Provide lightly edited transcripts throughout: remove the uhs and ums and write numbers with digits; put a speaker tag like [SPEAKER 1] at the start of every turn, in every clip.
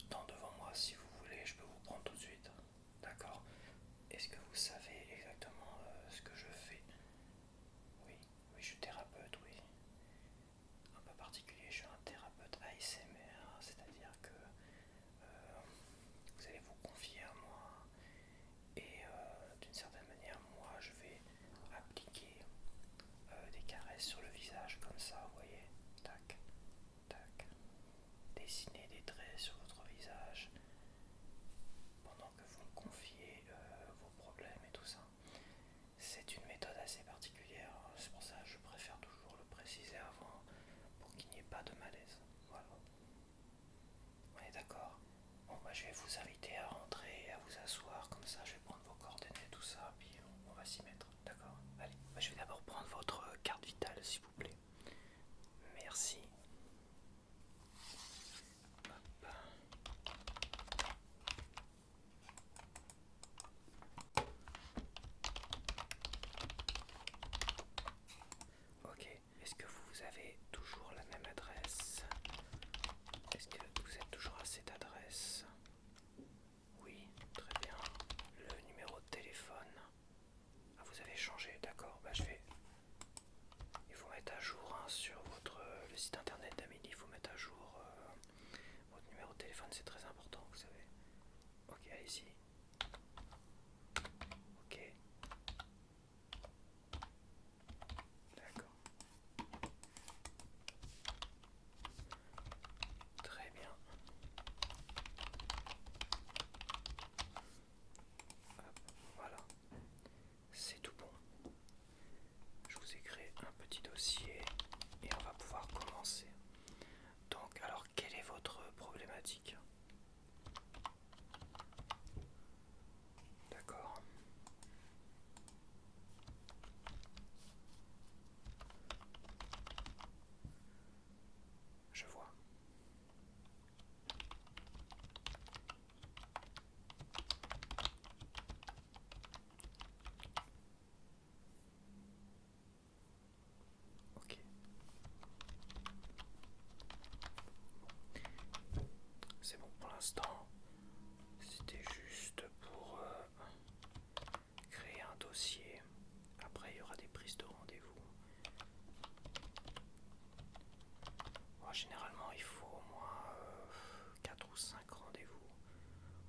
[SPEAKER 1] temps devant moi si vous voulez, je peux vous prendre tout de suite. D'accord. Est-ce que vous savez exactement ce que je fais? Oui, oui, je suis thérapeute, oui. Un peu particulier, je suis un thérapeute ASMR, c'est-à-dire que vous allez vous confier à moi et d'une certaine manière, moi, je vais appliquer des caresses sur le visage comme ça, vous voyez. Tac, tac. Dessiner des traits sur votre visage pendant que vous me confiez vos problèmes et tout ça. C'est une méthode assez particulière, c'est pour ça que je préfère toujours le préciser avant pour qu'il n'y ait pas de malaise. Voilà. On est d'accord? Bon, bah, je vais vous inviter à rentrer et à vous asseoir, comme ça je vais prendre vos coordonnées, tout ça, puis on va s'y mettre. D'accord? Allez, bah, je vais d'abord prendre votre carte vitale, s'il vous plaît. Merci. Hop. Ok, est-ce que vous avez toujours la même adresse? Est-ce que vous êtes toujours à cette adresse? Oui, très bien. Le numéro de téléphone. Ah, vous avez changé, d'accord. Bah, je vais. Il faut mettre à jour hein, sur le site internet d'Amélie. Il faut mettre à jour votre numéro de téléphone, c'est très important, vous savez. Ok, allez-y. Ok, d'accord. Très bien. Hop, voilà. C'est tout bon. Je vous ai créé un petit dossier et on va pouvoir commencer. Donc, alors, quelle est votre problématique? D'accord. Je vois. Ok. C'est bon pour l'instant. C'était juste pour créer un dossier. Après, il y aura des prises de rendez-vous. Bon, généralement, il faut au moins 4 ou 5 rendez-vous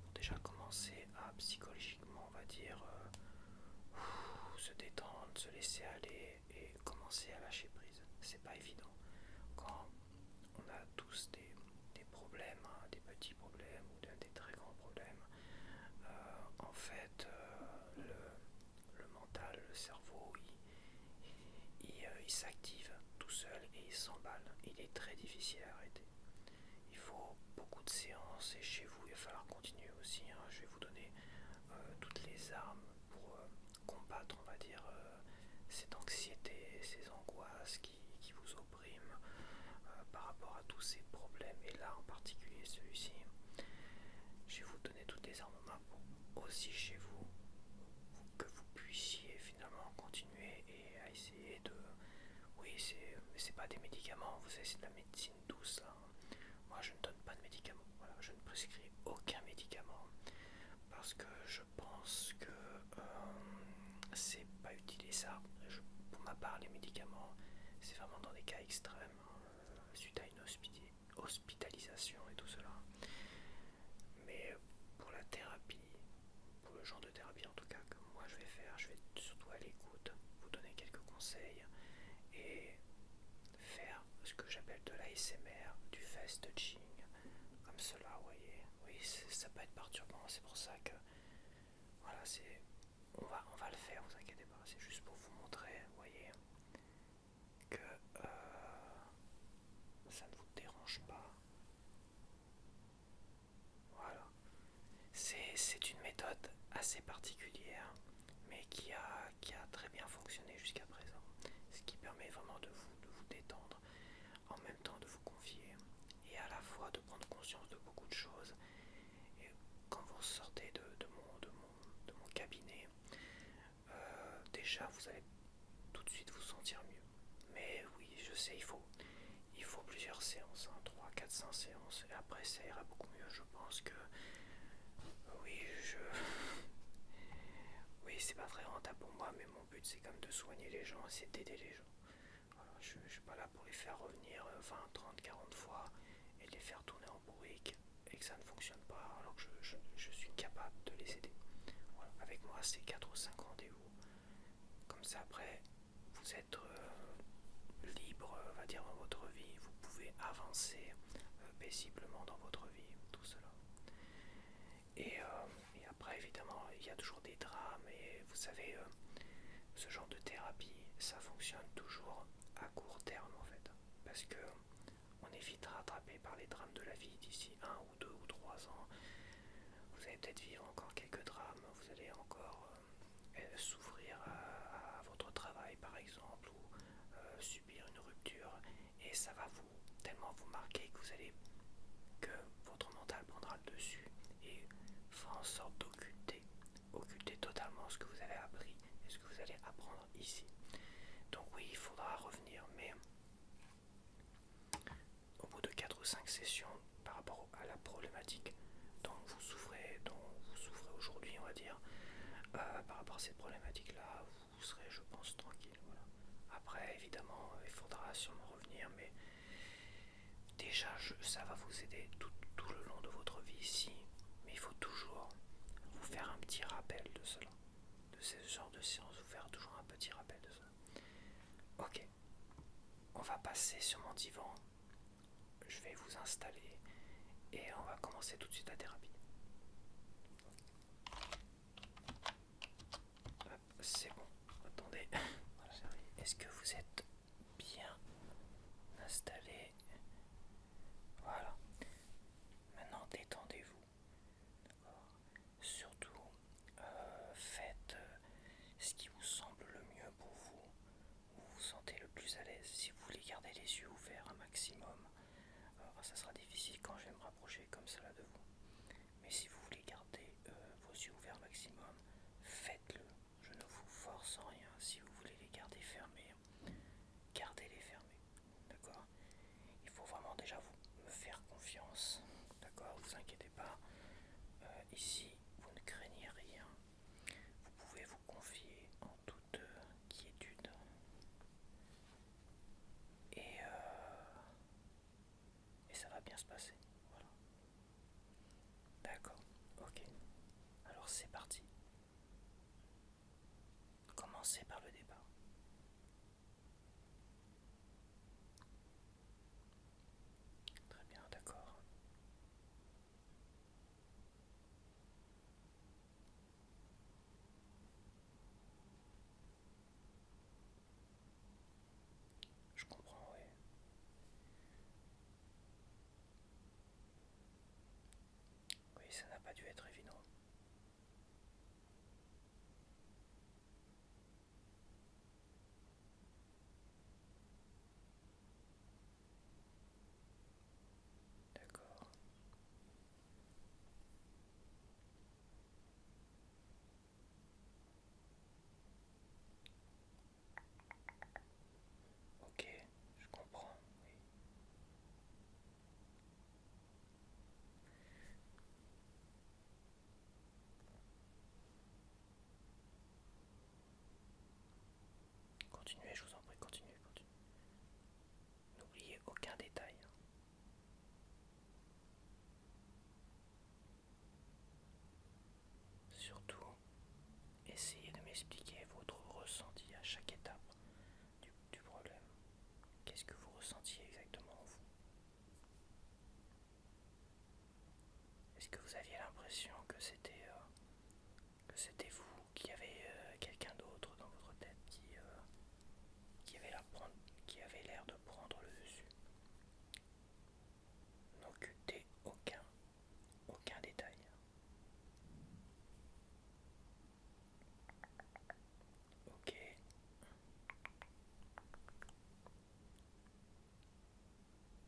[SPEAKER 1] pour déjà commencer à psychologiquement, on va dire, se détendre, se laisser aller et commencer à lâcher prise. C'est pas évident. Quand on a tous des problèmes, hein, des petits problèmes ou des très grands problèmes, en fait, le mental, le cerveau, il s'active tout seul et il s'emballe. Il est très difficile à arrêter. Il faut beaucoup de séances et chez vous il va falloir continuer aussi. Hein. Je vais vous donner toutes les armes pour combattre, on va dire, cette anxiété, ces angoisses qui vous oppriment par rapport à tous ces problèmes. Et là en particulier celui-ci, je vais vous donner toutes les armes en main pour aussi chez vous que vous puissiez finalement continuer et à essayer de. Oui, c'est pas des médicaments, vous savez, c'est de la médecine douce là. Moi je ne donne pas de médicaments, voilà, je ne prescris aucun médicament parce que je pense que c'est pas utilisable. Pour ma part, les médicaments, c'est vraiment dans des cas extrêmes, suite à une hospitalisation et tout cela. Mais pour la thérapie, pour le genre de thérapie en tout cas, comme moi je vais faire, je vais surtout à l'écoute, vous donner quelques conseils et faire ce que j'appelle de l'ASMR, du fast touching, comme cela, vous voyez. Oui, ça peut être perturbant, c'est pour ça que voilà, on va le faire, vous inquiétez pas, c'est juste pour vous montrer, vous voyez, que ça ne vous dérange pas. Voilà. C'est une méthode assez particulière, mais qui a très bien fonctionné jusqu'à présent. Ce qui permet vraiment de vous détendre, en même temps de vous confier, et à la fois de prendre conscience de beaucoup de choses. Et quand vous sortez de mon cabinet, déjà vous allez tout de suite vous sentir mieux. Mais oui, je sais, il faut plusieurs séances, hein, 3, 4, 5 séances, et après ça ira beaucoup mieux, je pense. c'est pas très rentable pour moi, mais mon but c'est comme de soigner les gens, c'est d'aider les gens. Voilà, je suis pas là pour les faire revenir 20, 30, 40 fois et de les faire tourner en bourrique et que ça ne fonctionne pas alors que je suis capable de les aider. Voilà. Avec moi, c'est 4 ou 5 rendez-vous. Comme ça, après, vous êtes libre, on va dire, dans votre vie. Vous pouvez avancer paisiblement dans votre vie, tout cela. Et après, évidemment, il y a toujours des drames. Et vous savez, ce genre de thérapie, ça fonctionne toujours à court terme, en fait. Parce que on est vite rattrapé par les drames de la vie d'ici 1 ou 2 ou 3 ans. Vous allez peut-être vivre encore quelques drames, vous allez encore souffrir à votre travail par exemple, ou subir une rupture, et ça va vous tellement vous marquer que votre mental prendra le dessus et fera en sorte occulter totalement ce que vous avez appris et ce que vous allez apprendre ici. Donc oui, il faudra revenir, mais au bout de 4 ou 5 sessions, par rapport à la problématique dont vous souffrez aujourd'hui, on va dire, par rapport à cette problématique-là, vous serez, je pense, tranquille. Voilà. Après, évidemment, il faudra sûrement revenir, mais déjà, ça va vous aider tout le long de votre vie ici. Mais il faut toujours vous faire un petit rappel de cela, de ce genre de séance, vous faire toujours un petit rappel de cela. Ok, on va passer sur mon divan. Je vais vous installer et on va commencer tout de suite la thérapie. Hop, c'est bon. Attendez. Voilà. Est-ce que vous êtes bien installé? Voilà. Maintenant, détendez-vous. D'accord. Surtout, faites ce qui vous semble le mieux pour vous, où vous vous sentez le plus à l'aise. Si vous voulez garder les yeux ouverts un maximum, ça sera difficile quand je vais me rapprocher comme cela de vous. Mais si vous voulez garder vos yeux ouverts maximum, faites-le. Je ne vous force en rien. Si vous voulez les garder fermés, gardez-les fermés. D'accord? Il faut vraiment déjà me faire confiance. D'accord? Vous inquiétez pas. Ici, vous ne craignez rien. Vous pouvez vous confier en toute quiétude. Et ça va bien se passer. Voilà. D'accord. Ok. Alors c'est parti. Commencez par le départ. Très bien, d'accord. Je comprends, oui. Oui, ça n'a pas dû être évident. D'accord. Ok, je comprends, oui. Continuez, je vous en prie, continuez, continuez. N'oubliez aucun détail. Surtout, essayez de m'expliquer votre ressenti à chaque étape du problème. Qu'est-ce que vous ressentiez exactement vous? Est-ce que vous aviez l'impression que c'était vous, qu'il y avait quelqu'un d'autre dans votre tête qui avait qui avait l'air de prendre le dessus? N'occultez aucun détail. Ok,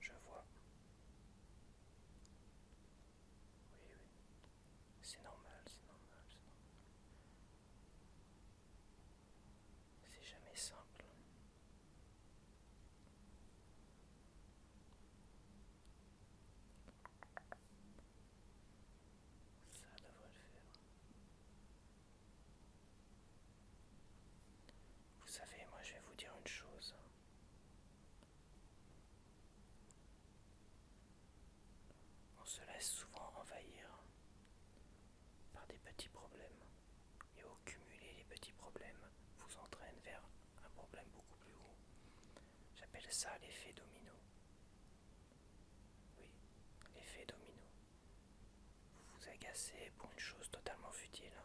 [SPEAKER 1] je vois. Oui, oui. petits problèmes. Et au cumuler les petits problèmes vous entraîne vers un problème beaucoup plus gros. J'appelle ça l'effet domino. Oui, l'effet domino. Vous vous agacez pour une chose totalement futile.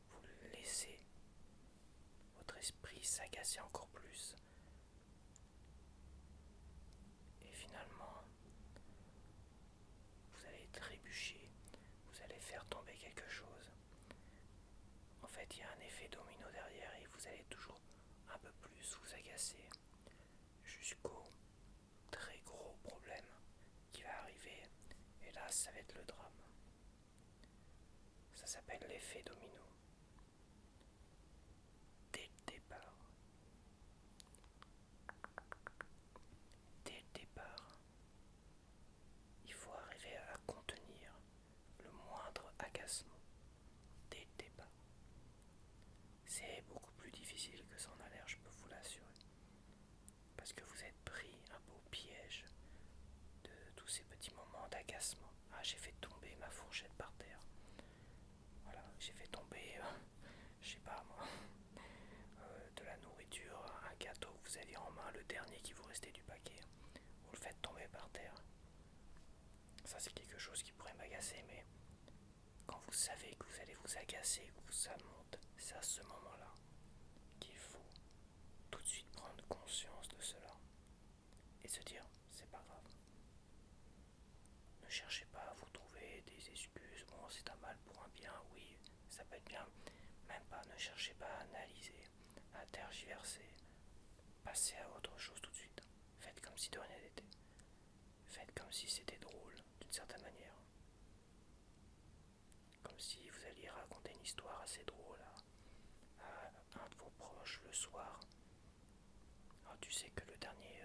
[SPEAKER 1] Vous laissez votre esprit s'agacer encore plus. Et finalement, vous allez trébucher, vous allez faire tomber quelque chose. En fait, il y a un effet domino derrière et vous allez toujours un peu plus vous agacer jusqu'au très gros problème qui va arriver. Et là, ça va être le drame. Ça s'appelle l'effet domino. Dès le départ, dès le départ, il faut arriver à contenir le moindre agacement. Dès le départ. C'est beaucoup plus difficile que ça en a l'air, je peux vous l'assurer. Parce que vous êtes pris un beau piège de tous ces petits moments d'agacement. Ah, j'ai fait tomber ma fourchette par terre. Voilà, j'ai fait tomber, je sais pas moi, de la nourriture, un gâteau que vous aviez en main, le dernier qui vous restait du paquet. Vous le faites tomber par terre. Ça, c'est quelque chose qui pourrait m'agacer, mais quand vous savez que vous allez vous agacer, que ça monte, c'est à ce moment-là qu'il faut tout de suite prendre conscience de cela et se dire c'est pas grave. Ne cherchez pas à vous trouver des excuses. Bon, c'est un mal pour un bien, oui, ça peut être bien. Même pas, ne cherchez pas à analyser, à tergiverser. Passez à autre chose tout de suite. Faites comme si de rien n'était. Faites comme si c'était drôle, d'une certaine manière. Comme si vous alliez raconter une histoire assez drôle à un de vos proches le soir. Alors, tu sais que le dernier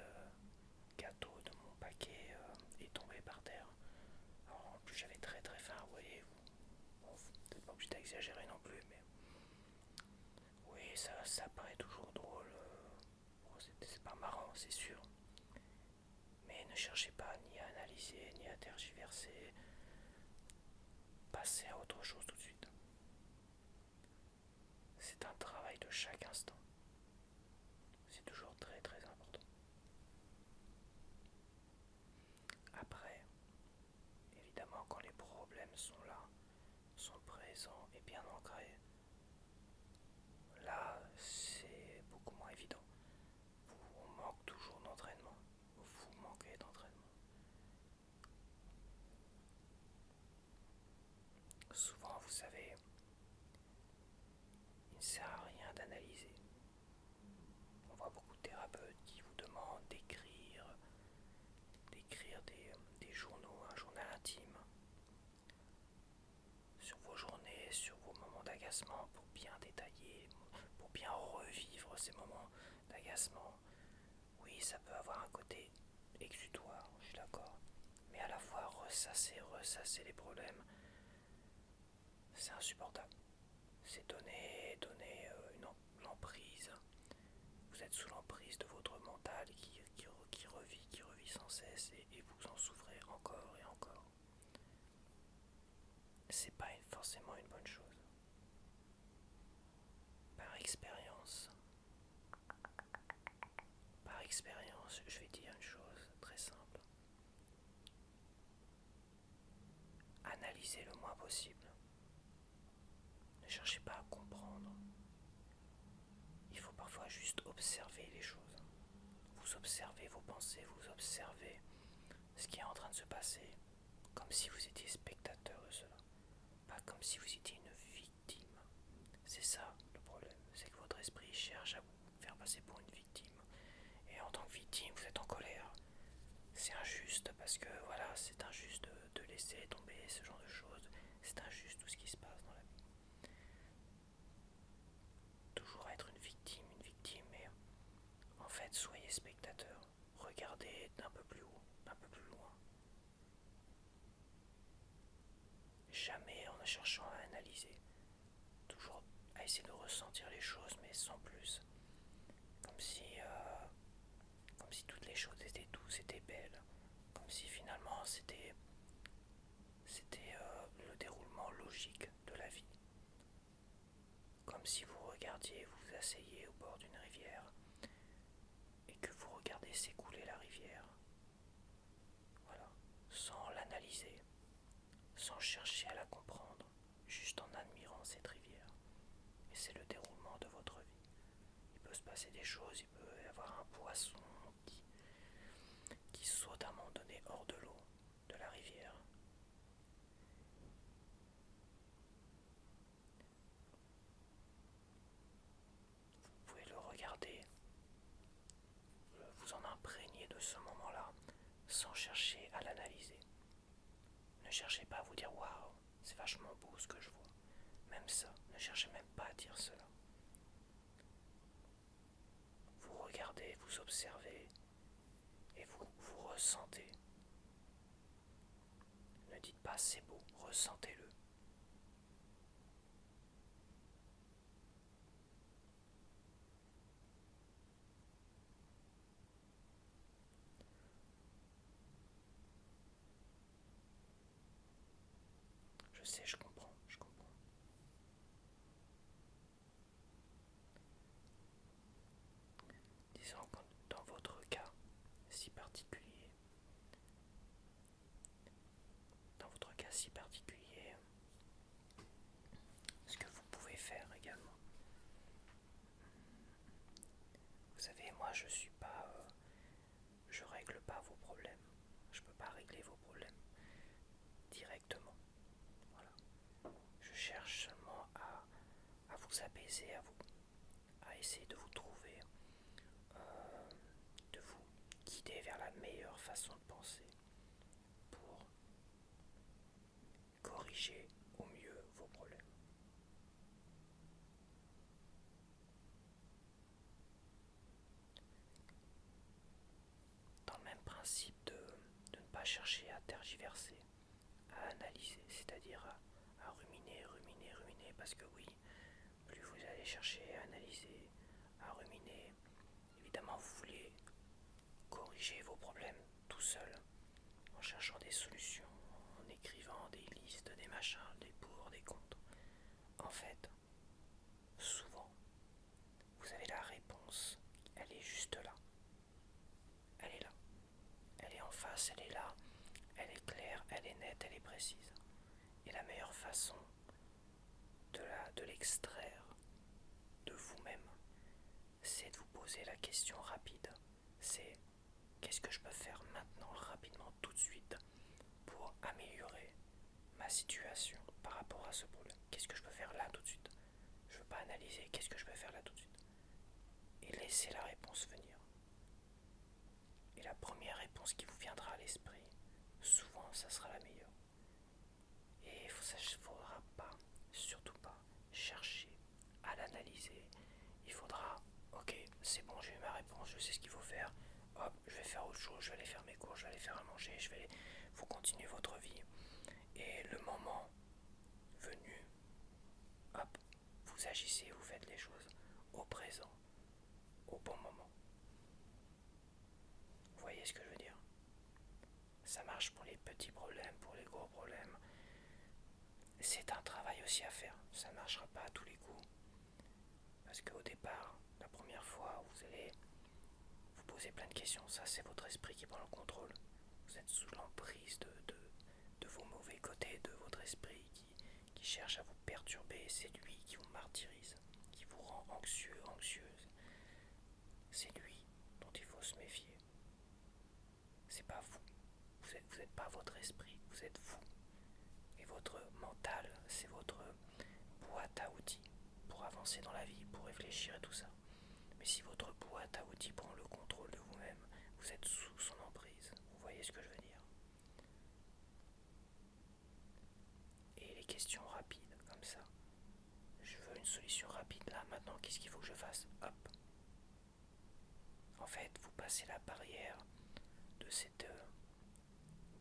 [SPEAKER 1] gâteau de mon paquet est tombé par terre. Alors, en plus, j'avais très très faim, vous voyez. Bon, peut-être pas obligé d'exagérer non plus, mais oui, ça paraît toujours drôle. Bon, c'est pas marrant, c'est sûr. Mais ne cherchez pas ni à analyser, ni à tergiverser. Passez à autre chose tout de suite. C'est un travail de chaque instant. C'est toujours très très important. Après, évidemment, quand les problèmes sont là, sont présents et bien ancrés, là, c'est beaucoup moins évident. Vous manquez toujours d'entraînement. Vous manquez d'entraînement. Souvent, vous savez, il ne sert à rien d'analyser. On voit beaucoup de thérapeutes qui vous demandent d'écrire des journaux, un journal intime sur vos journées, sur vos moments d'agacement pour bien détailler, pour bien revivre ces moments d'agacement. Oui, ça peut avoir un côté exutoire, je suis d'accord, mais à la fois ressasser les problèmes, c'est insupportable. C'est donner une emprise. Vous êtes sous l'emprise de votre mental qui revit sans cesse et vous en souffrez encore et encore. C'est pas forcément une bonne chose. Par expérience, je vais dire une chose très simple. Analysez le moins possible. Ne cherchez pas à comprendre. Il faut parfois juste observer les choses. Vous observez vos pensées, vous observez ce qui est en train de se passer, comme si vous étiez spectateur de cela, pas comme si vous étiez une victime. C'est ça le problème, c'est que votre esprit cherche à vous faire passer pour une victime. Et en tant que victime, vous êtes en colère. C'est injuste parce que voilà, c'est injuste de laisser tomber ce genre de choses. C'est injuste tout ce qui se passe dans la vie. Toujours être une victime, mais en fait, soyez spectateur. Regardez d'un peu plus haut, d'un peu plus loin. Jamais en cherchant à analyser. Toujours à essayer de ressentir les choses, mais sans plus. Comme si, comme si toutes les choses étaient douces, étaient belles. Comme si finalement c'était le déroulement logique de la vie. comme si vous regardiez, vous vous asseyez au bord d'une rivière et que vous regardez s'écouler la rivière. Voilà, sans l'analyser, sans chercher à la comprendre, juste en admirant cette rivière. Et c'est le déroulement de votre vie. Il peut se passer des choses, il peut y avoir un poisson qui saute à un moment donné hors de l'eau, de la rivière. Vous pouvez le regarder, vous en imprégner de ce moment-là, sans chercher à l'analyser. Ne cherchez pas à vous dire waouh, c'est vachement beau ce que je vois. Même ça, ne cherchez même pas à dire cela. Vous regardez, vous observez et vous ressentez. Ne dites pas c'est beau, ressentez-le. Je sais, je comprends, je comprends. Disons que dans votre cas si particulier, ce que vous pouvez faire également. Vous savez, moi je règle pas vos problèmes. Je peux pas régler vos problèmes directement. Voilà. Je cherche seulement à vous apaiser, à essayer de vous trouver, de vous guider vers la meilleure façon de penser pour corriger au mieux vos problèmes. Dans le même principe de ne pas chercher à tergiverser, à analyser, c'est-à-dire à ruminer, ruminer, ruminer, parce que oui, plus vous allez chercher à analyser, à ruminer, évidemment vous voulez corriger vos problèmes tout seul, en cherchant des solutions, en écrivant des listes, des machins, des pour, des contre. En fait, souvent, vous avez la réponse, elle est juste là. Elle est là. Elle est en face, elle est là. Elle est claire, elle est nette, elle est précise. Et la meilleure façon de l'extraire de vous-même, c'est de vous poser la question rapide. C'est qu'est-ce que je peux faire maintenant, rapidement, tout de suite, pour améliorer ma situation par rapport à ce problème. Qu'est-ce que je peux faire là tout de suite? Je ne veux pas analyser, qu'est-ce que je peux faire là tout de suite? Et laisser la réponse venir. Et la première réponse qui vous viendra à l'esprit, souvent ça sera la meilleure. Et il ne faudra pas, surtout pas, chercher à l'analyser. Il faudra, ok, c'est bon, j'ai eu ma réponse, je sais ce qu'il faut faire. Hop, je vais faire autre chose, je vais aller faire mes cours, je vais aller faire à manger, vous continuez votre vie. Et le moment venu, hop, vous agissez, vous faites les choses au présent, au bon moment. Vous voyez ce que je veux dire? Ça marche pour les petits problèmes, pour les gros problèmes. C'est un travail aussi à faire, ça ne marchera pas à tous les coups. Parce qu'au départ, la première fois, vous allez vous poser plein de questions. Ça, c'est votre esprit qui prend le contrôle. Vous êtes sous l'emprise de vos mauvais côtés, de votre esprit qui cherche à vous perturber. C'est lui qui vous martyrise, qui vous rend anxieux, anxieuse. C'est lui dont il faut se méfier. C'est pas vous. Vous n'êtes pas votre esprit, vous êtes vous. Et votre mental, c'est votre boîte à outils pour avancer dans la vie, pour réfléchir et tout ça. Mais si votre boîte à outils prend le contrôle de vous-même, vous êtes sous son emprise. Vous voyez ce que je veux dire? Et les questions rapides, comme ça. Je veux une solution rapide là, maintenant, qu'est-ce qu'il faut que je fasse? Hop. En fait, vous passez la barrière de cette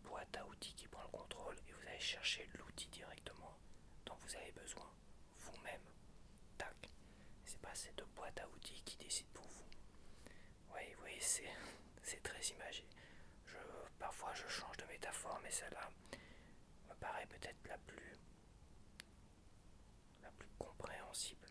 [SPEAKER 1] boîte à outils qui prend le contrôle et vous allez chercher l'outil directement dont vous avez besoin, vous-même. Tac. C'est pas cette boîte à outils qui décide pour vous. Oui, c'est très imagé. Parfois je change de métaphore, mais celle-là me paraît peut-être la plus compréhensible.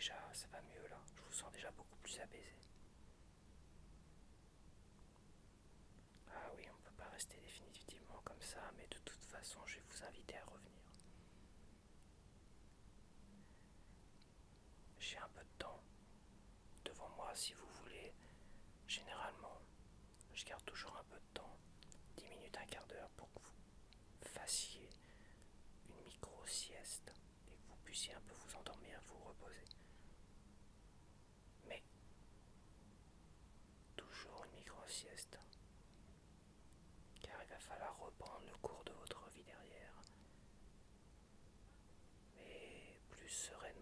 [SPEAKER 1] déjà, ça va mieux là. Je vous sens déjà beaucoup plus apaisé. Ah oui, on ne peut pas rester définitivement comme ça, mais de toute façon, je vais vous inviter à revenir. J'ai un peu de temps devant moi si vous voulez. Généralement, je garde toujours un peu de temps, 10 minutes, un quart d'heure, pour que vous fassiez une micro-sieste et que vous puissiez un peu vous endormir, vous reposer. Mais toujours une micro-sieste, car il va falloir reprendre le cours de votre vie derrière, mais plus sereinement.